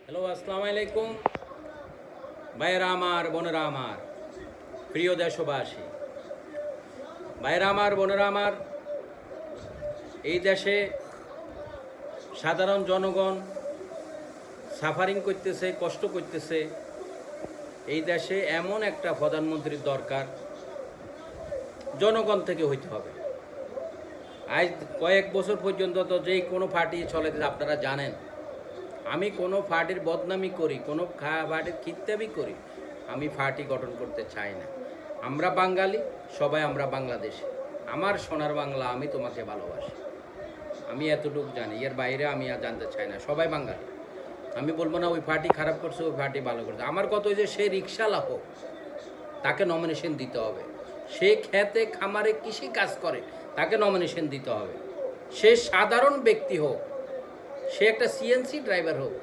Hello, আসসালামু আলাইকুম ভাইয়েরা আমার, বোনেরা আমার, প্রিয় দেশবাসী। ভাইয়েরা আমার, বোনেরা আমার, এই দেশে সাধারণ জনগণ সাফারিং করতেছে, কষ্ট করতেছে। এই দেশে এমন একটা প্রধানমন্ত্রীর দরকার, জনগণ থেকে হইতে হবে। আজ কয়েক বছর পর্যন্ত তো যেই কোনো পার্টি চলে, আপনারা জানেন। আমি কোনো পার্টির বদনামি করি, কোনো পার্টির খিত্তাবি করি, আমি পার্টি গঠন করতে চাই না। আমরা বাঙালি, সবাই আমরা বাংলাদেশি। আমার সোনার বাংলা, আমি তোমাকে ভালোবাসি। আমি এতটুকু জানি, এর বাইরে আমি আর জানতে চাই না। সবাই বাঙালি। আমি বলবো না ওই পার্টি খারাপ করছে, ওই পার্টি ভালো করছে। আমার কথা ওই যে সে রিক্সাওয়ালা হোক, তাকে নমিনেশন দিতে হবে। সে খেতে খামারে কৃষি কাজ করে, তাকে নমিনেশন দিতে হবে। সে সাধারণ ব্যক্তি হোক, সে একটা সিএনসি ড্রাইভার হোক,